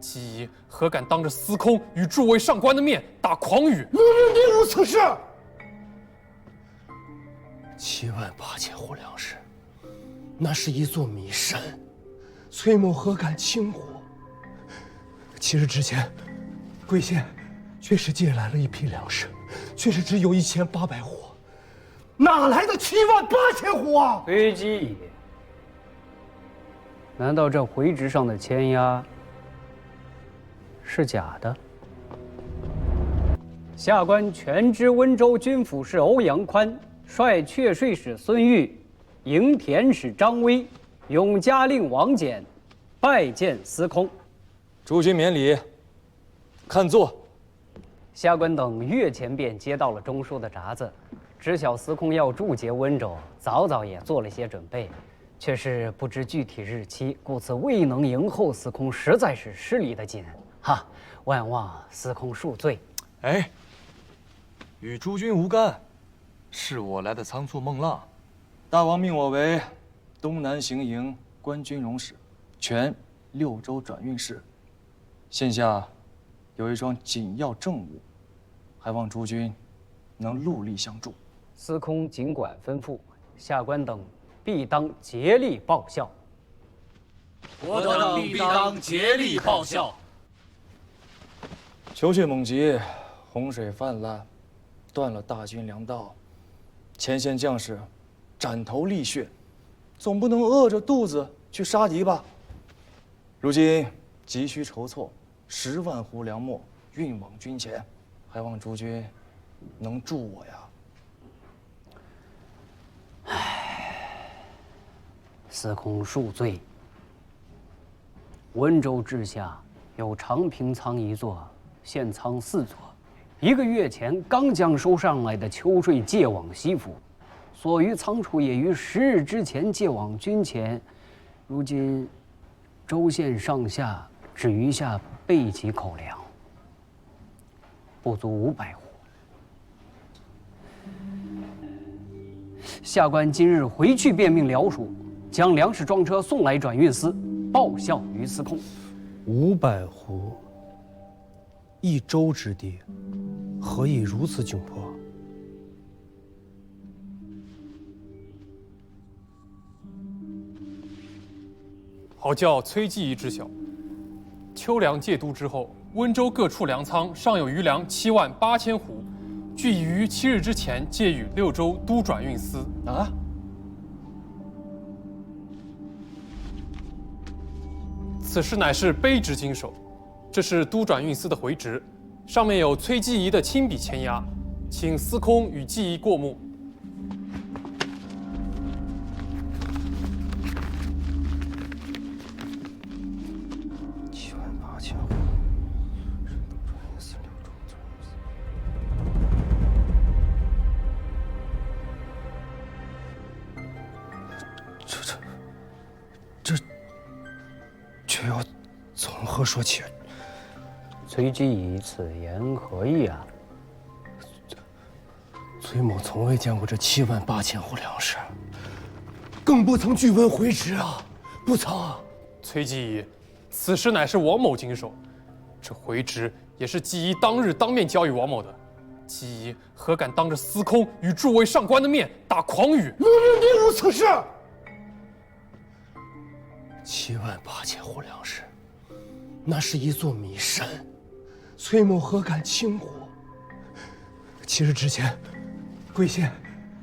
姬仪何敢当着司空与诸位上官的面打诳语？奴女并无此事。78000户粮食，那是一座米山，崔某何敢轻忽？7日之前，贵县确实借来了一批粮食，确实只有1800户，哪来的78000户啊？崔姬仪，难道这回执上的签押是假的？下官全知温州军府使欧阳宽率阙税使孙玉、营田使张威、永嘉令王翦拜见司空。诸君免礼，看座。下官等月前便接到了中书的札子，知晓司空要驻节温州，早早也做了些准备，却是不知具体日期，故此未能迎候司空，实在是失礼的紧。哈，万望司空恕罪。哎，与诸君无干，是我来的仓促孟浪。大王命我为东南行营官军容使，全6州转运使。现下有一桩紧要政务，还望诸君能戮力相助。司空尽管吩咐，下官等必当竭力报效。我等必当竭力报效。球血猛急，洪水泛滥，断了大军粮道，前线将士斩头沥血，总不能饿着肚子去杀敌吧？如今急需筹措10万斛粮秣运往军前，还望诸君能助我呀。司空恕罪。温州治下有长平仓1座，现仓4座。1个月前刚将收上来的秋税借往西府，所余仓储也于10日之前借往军前。如今州县上下只余下备给口粮，不足500户。下官今日回去便命辽属，将粮食装车送来转运司，报效于司空。500户，1州之地，何以如此窘迫？好叫崔季仪知晓。秋粮借都之后，温州各处粮仓尚有余粮78000斛，据已于7日之前借予6州都转运司。啊！此事乃是卑职经手，这是都转运司的回执，上面有崔季仪的亲笔签押，请司空与季仪过目。78000户，这却要从何说起？崔姬仪此言何意啊？崔某从未见过这78000户粮食，更不曾据闻回执啊！不曾啊！崔季仪，此事乃是王某经手，这回执也是季仪当日当面交予王某的。季仪何敢当着司空与诸位上官的面打诳语？奴女并无此事。78000户粮食，那是一座米山，崔某何敢轻忽？7日之前，贵县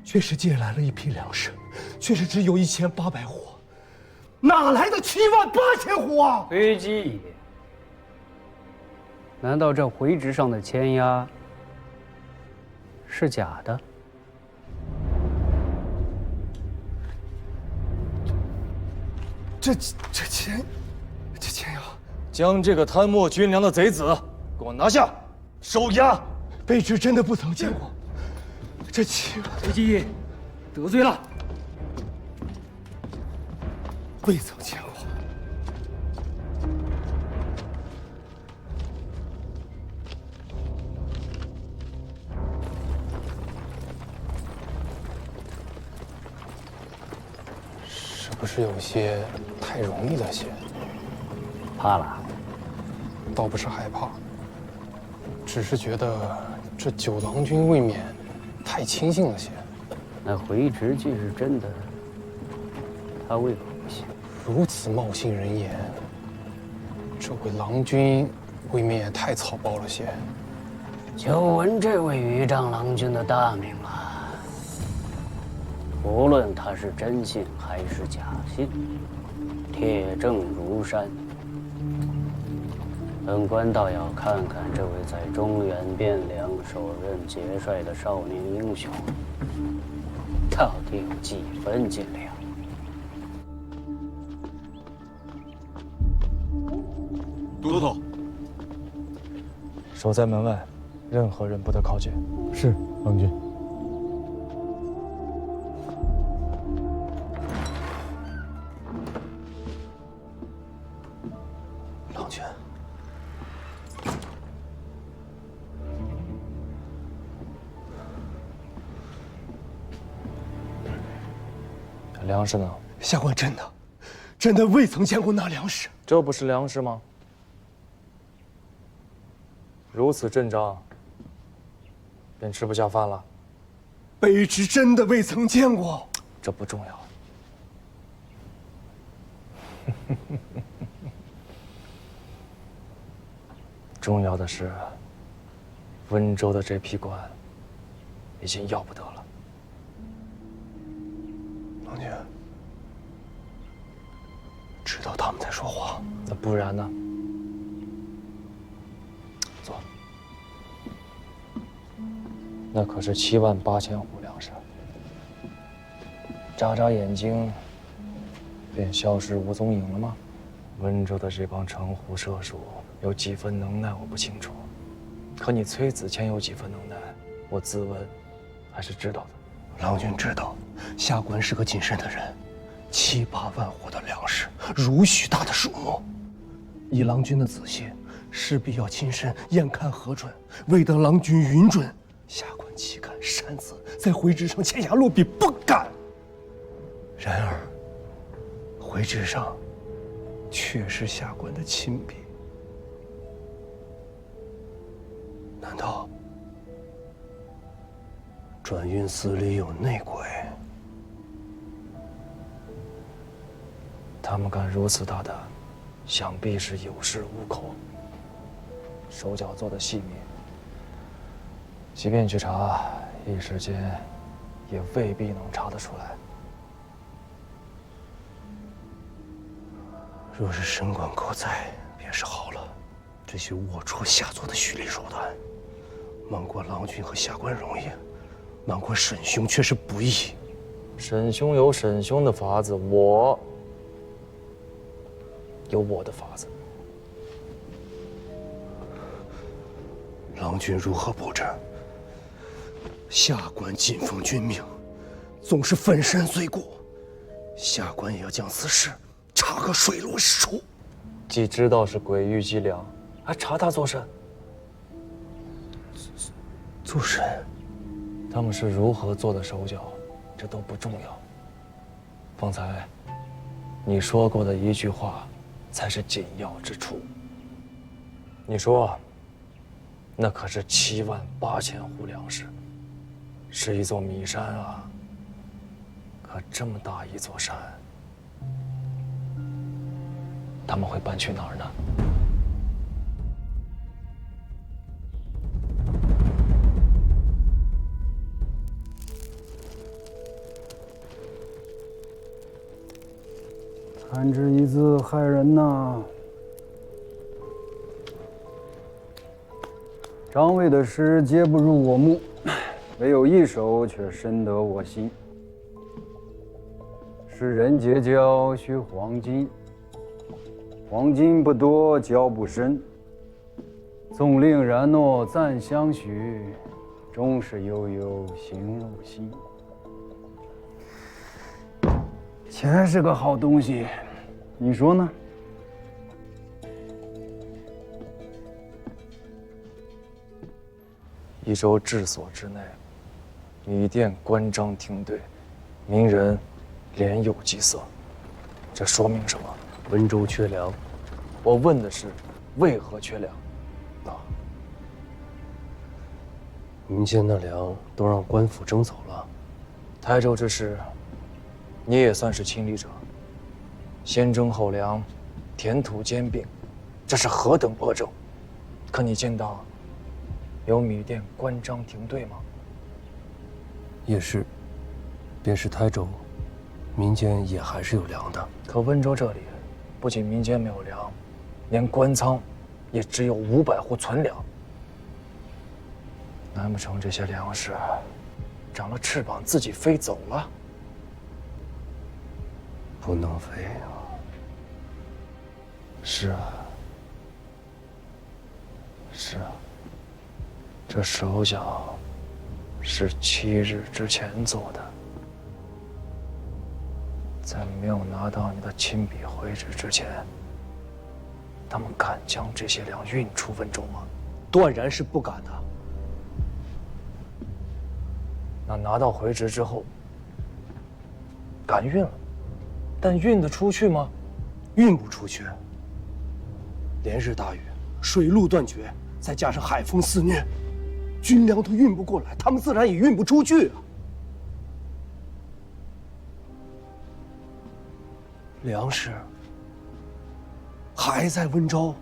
确实借来了一批粮食，确实只有1800户，哪来的78000户啊？崔姬仪，难道这回执上的签押是假的？这签押，将这个贪没军粮的贼子给我拿下，收押。卑职真的不曾见过。这崔姬仪，得罪了。未曾见过。是不是有些太容易了些？怕了。倒不是害怕，只是觉得这九郎君未免太轻信了些。那回直既是真的，他为何不信？如此冒信人言，这位郎君未免也太草包了些。久闻这位余丈郎君的大名了。无论他是真信还是假信，铁证如山。本官倒要看看这位在中原汴梁首任节帅的少年英雄，到底有几分斤两。都头，守在门外，任何人不得靠近。是，郎君。郎君，粮食呢？下官真的未曾见过那粮食。这不是粮食吗？如此阵仗，便吃不下饭了。卑职真的未曾见过。这不重要。重要的是，温州的这批官已经要不得了。郎君，知道他们在说谎。那不然呢？坐。那可是78000斛粮食，眨眨眼睛，便消失无踪影了吗？温州的这帮城狐射鼠有几分能耐，我不清楚。可你崔子谦有几分能耐，我自问还是知道的。郎君知道，下官是个谨慎的人，7、8万斛的粮食，如许大的数目，以郎君的仔细，势必要亲身验看核准。未得郎君允准，下官岂敢擅自在回执上签下落笔？不敢。然而，回执上确是下官的亲笔，难道转运司里有内鬼？他们敢如此大胆，想必是有恃无恐，手脚做得细密。即便去查，一时间也未必能查得出来。若是神官狗在，便是好了。这些龌龊下作的虚礼手段，瞒过郎君和下官容易，瞒过沈兄却是不易。沈兄有沈兄的法子，我有我的法子。郎君如何布置？下官谨奉君命，纵是粉身碎骨，下官也要将此事查个水落石出。既知道是鬼域伎俩，还查他作甚？做甚？他们是如何做的手脚，这都不重要。方才你说过的一句话，才是紧要之处。你说，那可是78000斛粮食，是一座米山啊。可这么大一座山，他们会搬去哪儿呢？参之一字害人呐！张卫的诗皆不入我目，唯有一首却深得我心。世人结交需黄金，黄金不多交不深。纵令然诺暂相许，终是悠悠行路稀。钱是个好东西，你说呢？一州治所之内，米店关张停对，民人连有饥色，这说明什么？温州缺粮，我问的是，为何缺粮？民间的粮都让官府征走了。台州之事，你也算是亲历者。先征后粮，田土兼并，这是何等恶政！可你见到有米店关张停队吗？也是，便是台州，民间也还是有粮的。可温州这里，不仅民间没有粮，连官仓也只有500户存粮。难不成这些粮食长了翅膀自己飞走了？不能飞啊！是啊，是啊，这手脚是7日之前做的，在没有拿到你的亲笔回旨之前，他们敢将这些粮运出温州吗？断然是不敢的。那拿到回执之后，敢运了，但运得出去吗？运不出去。连日大雨，水路断绝，再加上海风肆虐，军粮都运不过来，他们自然也运不出去啊。粮食还在温州，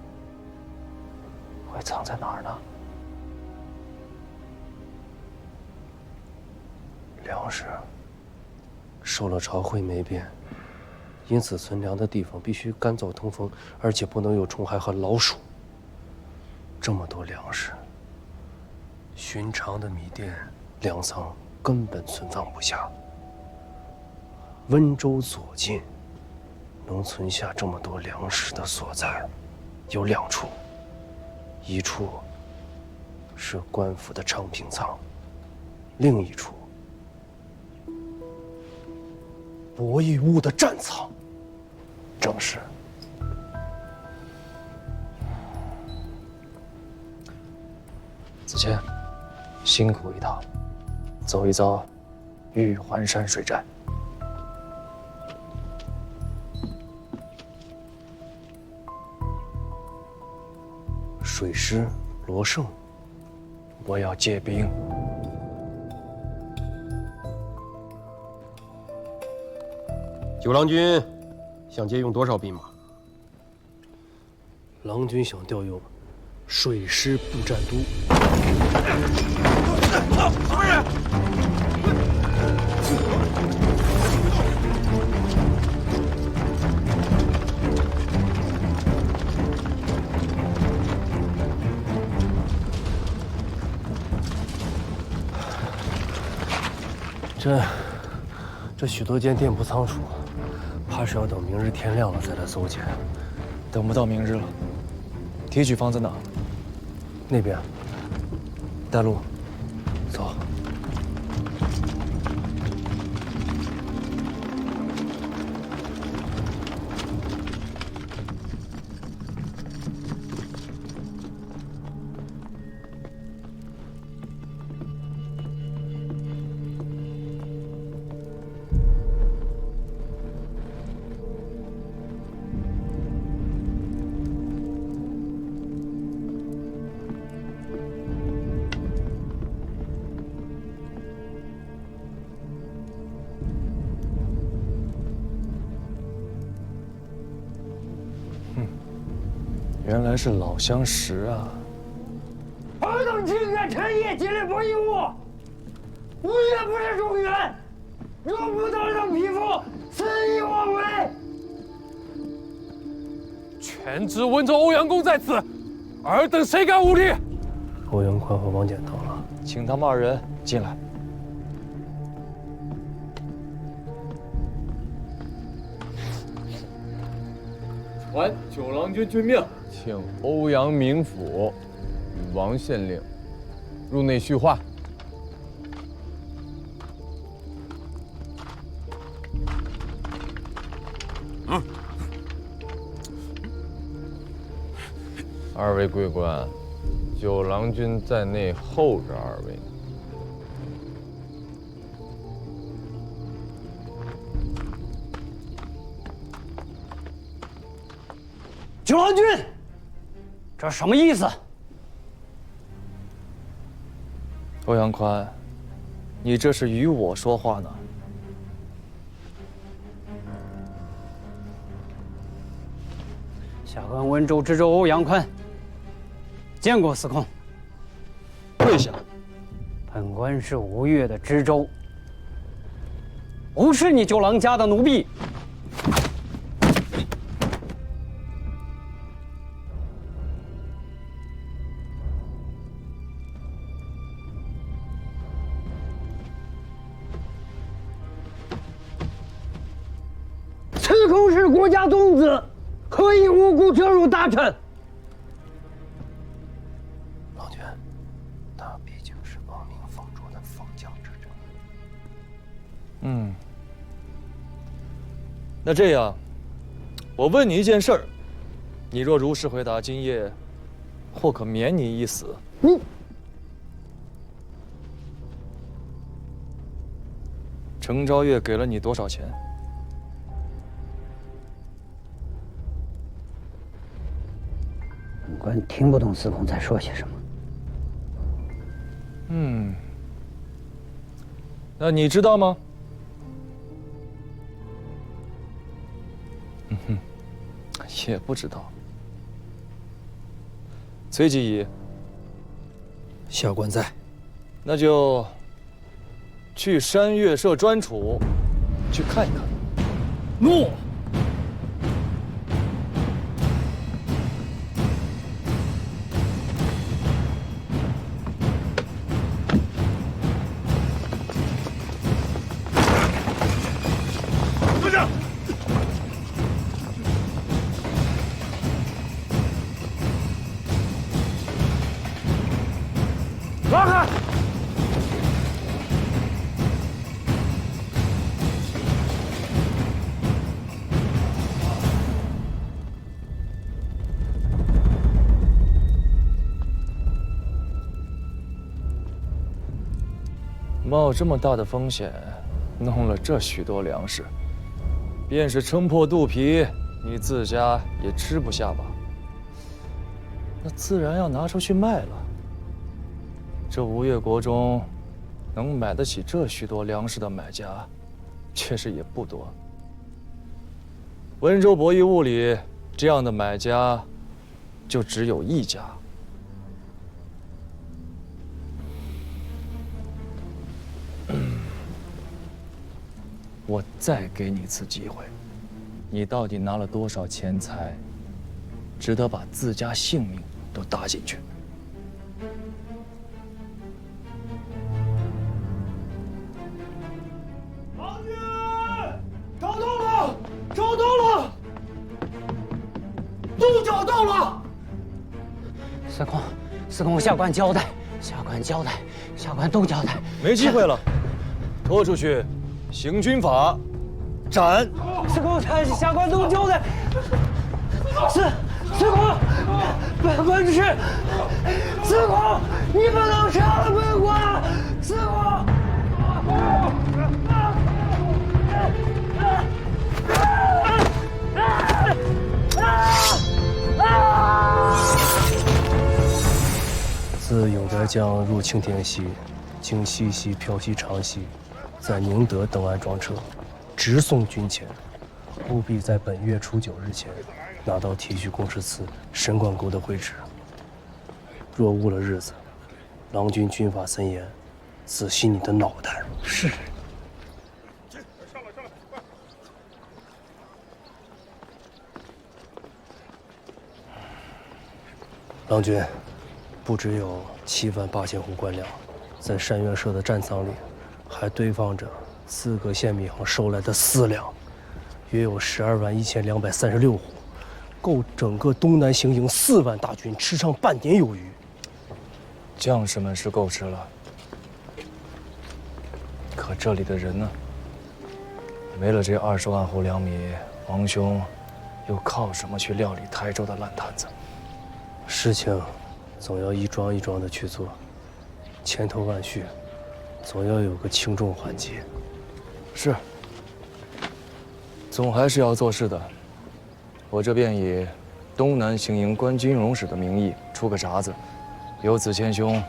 会藏在哪儿呢？粮食受了朝会霉变，因此存粮的地方必须干燥通风，而且不能有虫害和老鼠。这么多粮食，寻常的米店、粮仓根本存放不下。温州左近能存下这么多粮食的所在，有2处，一处是官府的昌平仓，另一处博弈坞的战仓。正是。子谦，辛苦一趟，走一遭玉环山水战。水师罗胜，我要借兵。九郎君想借用多少兵马？郎君想调用水师步战都。这许多间店铺仓储，怕是要等明日天亮了再来搜检。等不到明日了。提举方在哪？那边。带路，走。原来是老相识啊！尔等竟敢趁夜进来博弈坞，无缘不是中原，若不当等匹夫，肆意妄为。全知温州欧阳公在此，尔等谁敢无礼？欧阳宽和王翦到了，请他们2人进来。传九郎君军命，请欧阳明府与王县令入内叙话。2位贵官，九郎君在内候着2位。九郎君，这什么意思？欧阳宽，你这是与我说话呢？下官温州知州欧阳宽，见过司空。跪下。本官是吴越的知州，不是你九郎家的奴婢。司空是国家公子，何以无故折辱大臣？郎君，他毕竟是亡命奉主的封疆之者。那这样，我问你一件事儿，你若如实回答，今夜或可免你一死。你程昭月给了你多少钱？本官听不懂司空在说些什么。那你知道吗？也不知道。崔继义，下官在。那就去山岳社专处去看一看。诺。拉开！冒这么大的风险，弄了这许多粮食，便是撑破肚皮，你自家也吃不下吧？那自然要拿出去卖了。这吴越国中，能买得起这许多粮食的买家，确实也不多。温州博弈物里，这样的买家，就只有一家。我再给你一次机会，你到底拿了多少钱财，值得把自家性命都搭进去？郎君，找到了，找到了，都找到了。司空，下官交代，下官都交代。没机会了，拖出去，行军法，斩。司空，下官都交代。司空，本官是司空，你不能杀了本官，司空。自永德江入青田溪，经西溪漂西长溪，在宁德登岸装车，直送军前。务必在本月初9日前拿到提举公事司神管沟的会旨。若误了日子，郎君军法森严，仔细你的脑袋。是。郎君，不只有78000斛官粮，在山岳社的战仓里，还堆放着4个县米行收来的私粮，约有121236斛，够整个东南行营4万大军吃上半年有余。将士们是够吃了，可这里的人呢？没了这20万斛粮米，王兄又靠什么去料理台州的烂摊子？事情总要一桩一桩的去做，千头万绪，总要有个轻重缓急。是，总还是要做事的。我这便以东南行营关军容使的名义出个札子，由子谦兄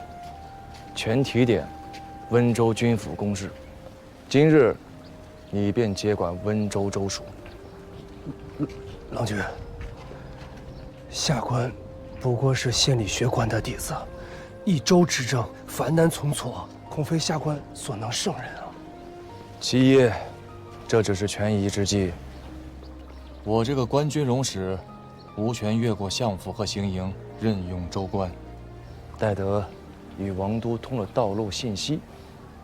全提点温州军府公事。今日，你便接管温州州署。郎君，下官不过是县里学官的弟子，一州之政，繁难从错，恐非下官所能胜任啊。其一，这只是权宜之计。我这个关军容使，无权越过相府和行营任用州官。待得与王都通了道路信息，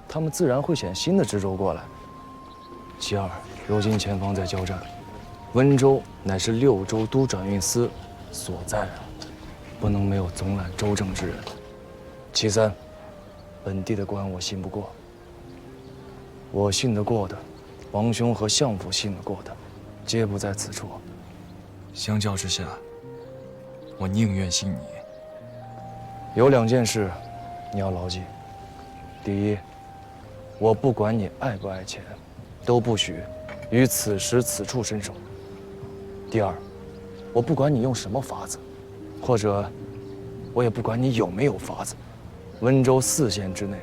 他们自然会选新的知州过来。其二，如今前方在交战，温州乃是6州都转运司所在，不能没有总揽州政之人。其三，本地的官我信不过，我信得过的，王兄和相府信得过的，皆不在此处。相较之下，我宁愿信你。有2件事，你要牢记。第一，我不管你爱不爱钱，都不许于此时此处伸手。第二，我不管你用什么法子，或者我也不管你有没有法子，温州4县之内，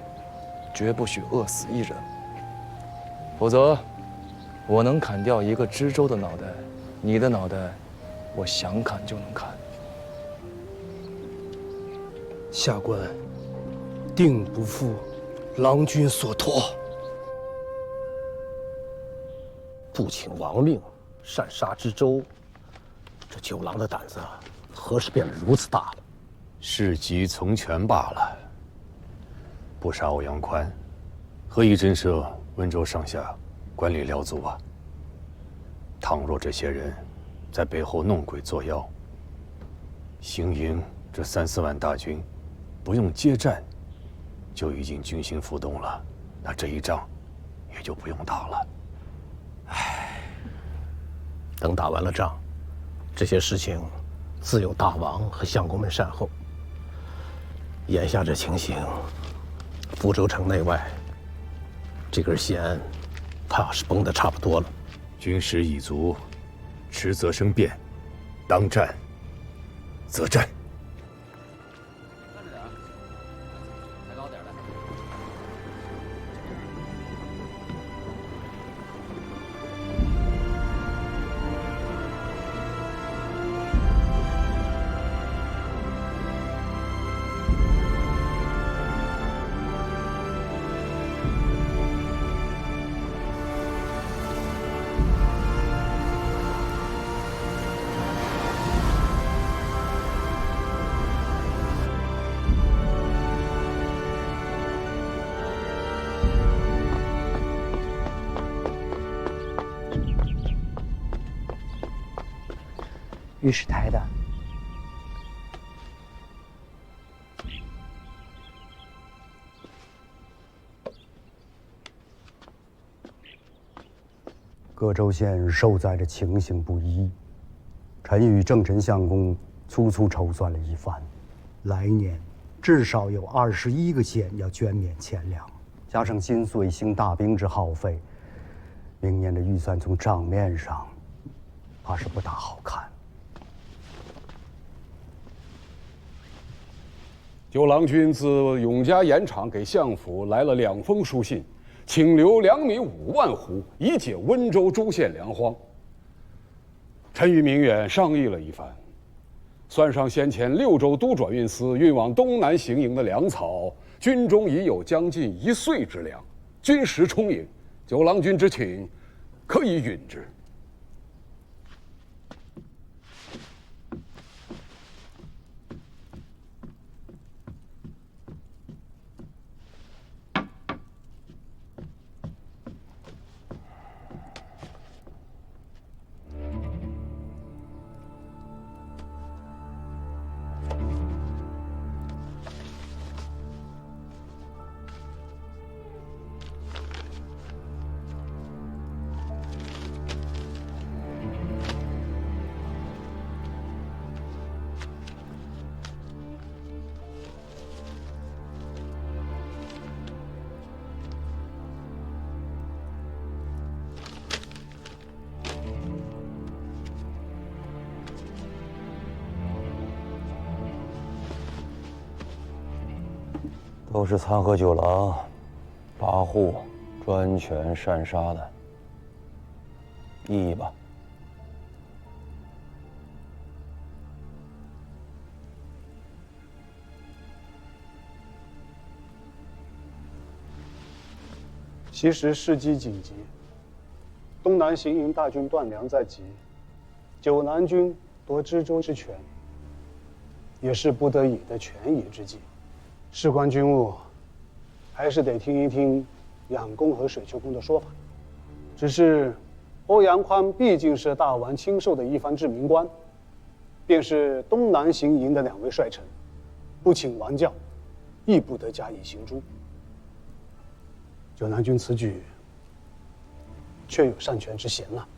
绝不许饿死一人。否则，我能砍掉一个知州的脑袋，你的脑袋，我想砍就能砍。下官定不负郎君所托。不请王命，擅杀知州，这九郎的胆子何时变得如此大了？事急从权罢了。不杀欧阳宽，何以震慑温州上下管理辽族啊？倘若这些人在背后弄鬼作妖，行营这3、4万大军，不用接战，就已经军心浮动了，那这一仗也就不用打了。等打完了仗，这些事情自有大王和相公们善后。眼下这情形，福州城内外，这根弦怕是绷得差不多了。军师已足，迟则生变，当战则战。站着点，抬高点来。御史台的。各州县受灾的情形不一，臣与正臣相公粗粗筹算了一番，来年至少有21个县要捐免钱粮，加上新岁星大兵之耗费，明年的预算从账面上怕是不大好看。九郎君自永嘉盐场给相府来了2封书信，请留粮米5万斛，以解温州诸县粮荒。臣与明远商议了一番，算上先前6州都转运司运往东南行营的粮草，军中已有将近1岁之粮，军食充盈。九郎君之请，可以允之。都是参合九郎跋扈、专权擅杀的，议吧。其实时机紧急，东南行营大军断粮在即，九南军夺知州之权，也是不得已的权宜之计。事关军务，还是得听一听养公和水秋公的说法。只是欧阳宽毕竟是大王亲授的一番治民官，便是东南行营的2位帅臣，不请王教，亦不得加以行诛。九南军此举，确有擅权之嫌了。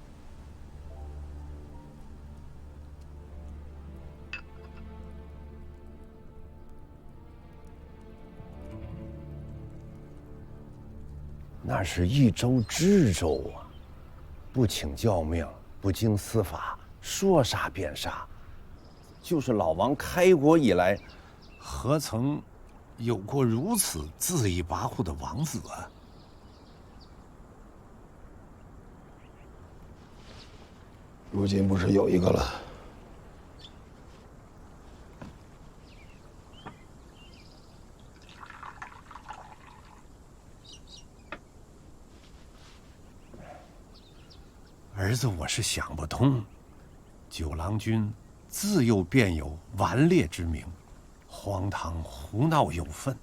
那是一州知州啊，不请教命，不经司法，说杀便杀。就是老王开国以来，何曾有过如此恣意跋扈的王子啊？如今不是有一个了？儿子，我是想不通，九郎君自幼便有顽劣之名，荒唐胡闹有份，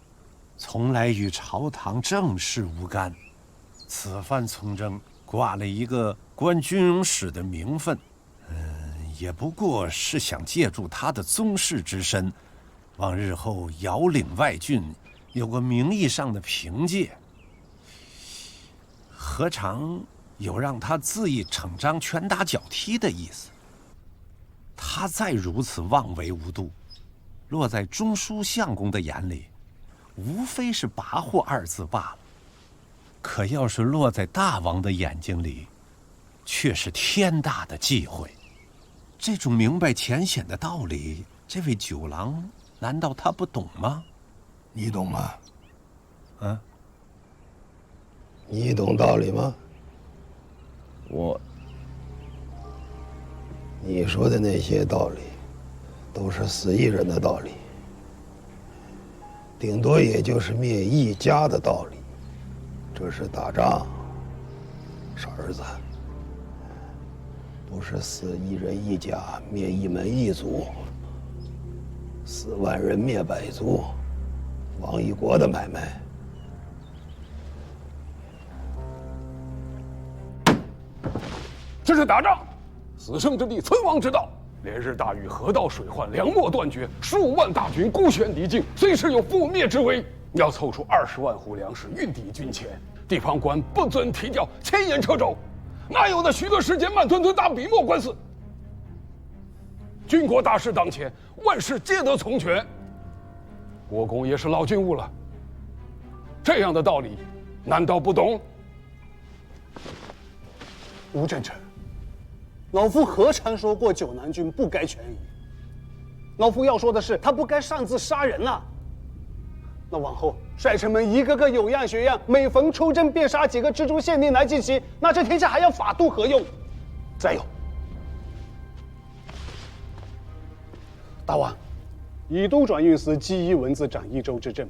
从来与朝堂政事无干。此番从政，挂了一个官军容使的名分，也不过是想借助他的宗室之身，往日后遥领外郡，有个名义上的凭借。何尝有让他恣意逞张、拳打脚踢的意思？他再如此妄为无度，落在中书相公的眼里，无非是跋扈2字罢了。可要是落在大王的眼睛里，却是天大的忌讳。这种明白浅显的道理，这位九郎难道他不懂吗？你懂吗？啊？你懂道理吗？你说的那些道理，都是死一人的道理，顶多也就是灭一家的道理。这是打仗，傻儿子，不是死一人一家，灭一门一族，死万人灭百族，亡一国的买卖。这是打仗，死生之地，存亡之道。连日大雨，河道水患，粮秣断绝，数万大军孤悬敌境，随时有覆灭之危。要凑出20万斛粮食运抵军前，地方官不准提调，前言掣肘，哪有那许多时间慢吞吞打笔墨官司？军国大事当前，万事皆得从权。国公也是老军务了，这样的道理，难道不懂？吴正臣，老夫何尝说过九南军不该权宜？老夫要说的是，他不该擅自杀人啊！那往后帅臣们一个个有样学样，每逢出征便杀几个蜘蛛县令来祭旗，那这天下还要法度何用？再有，大王，以都转运司纪一文字掌一州之政，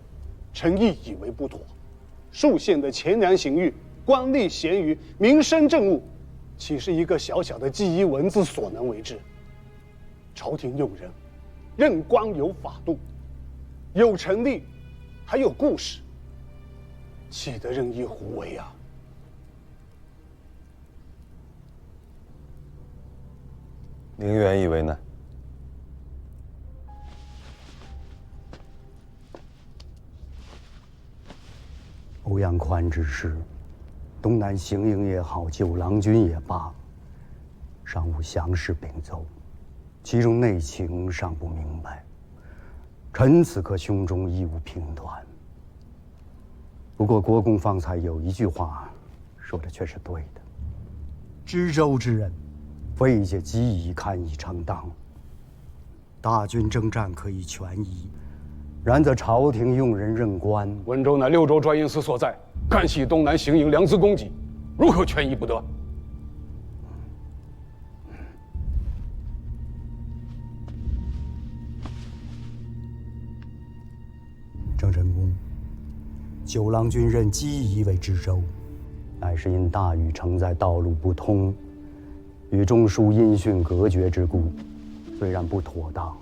臣亦以为不妥。数县的钱粮刑狱、官吏咸鱼、民生政务，岂是一个小小的纪一文字所能为之？朝廷用人，任官有法度，有臣力，还有故事，岂得任意胡为啊？明远以为呢？欧阳宽之事，东南行营也好，九郎军也罢，尚无详实禀奏，其中内情尚不明白。臣此刻胸中亦无评断。不过国公方才有一句话，说的却是对的：知州之人，非借机宜堪以承当。大军征战可以权宜，然则朝廷用人任官，温州乃六州专营司所在，干系东南行营良资供给，如何权益不得？郑成功，九郎军任机宜为知州，乃是因大禹城在道路不通，与中书音讯隔绝之故，虽然不妥当，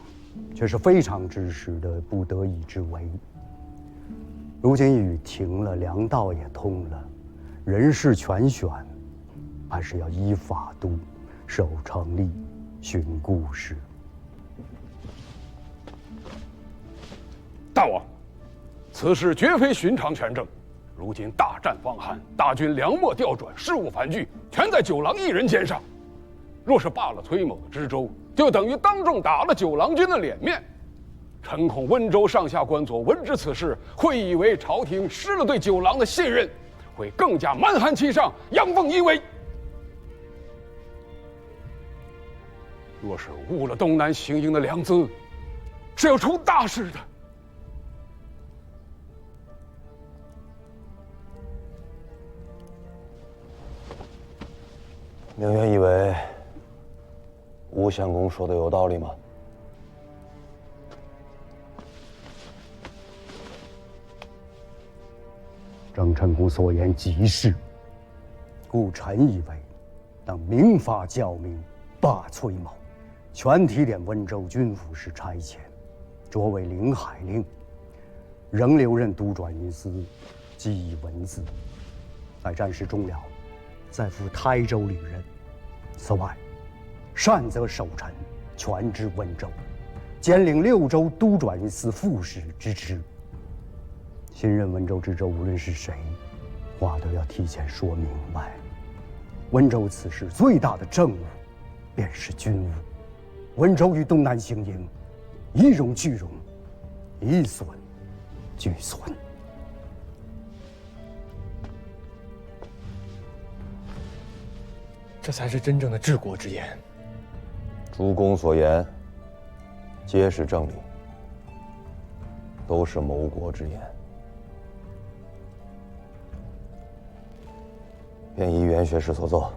却是非常之时的不得已之为。如今雨停了，粮道也通了，人事全选，还是要依法度，守成立，循故事。大王，此事绝非寻常权政。如今大战方寒，大军粮秣调转，事务繁剧，全在九郎一人肩上。若是罢了崔某的知州，就等于当众打了九郎军的脸面。臣恐温州上下官佐闻知此事，会以为朝廷失了对九郎的信任，会更加蛮汉欺上，阳奉阴违。若是误了东南行营的良资，是要出大事的。明远以为吴相公说的有道理吗？郑成功所言极是，故臣以为，当明法教民，罢崔某，全提点温州军府使差遣，擢为临海令，仍留任都转运司，记以文字。待战事终了，再赴台州履任。此外，善则守臣，全知温州，兼领六州都转运司副使之职。新任温州知州无论是谁，话都要提前说明白。温州此事最大的政务，便是军务。温州与东南行营，一荣俱荣，一损俱损。这才是真正的治国之言。诸公所言，皆是正理，都是谋国之言。便依袁学士所奏。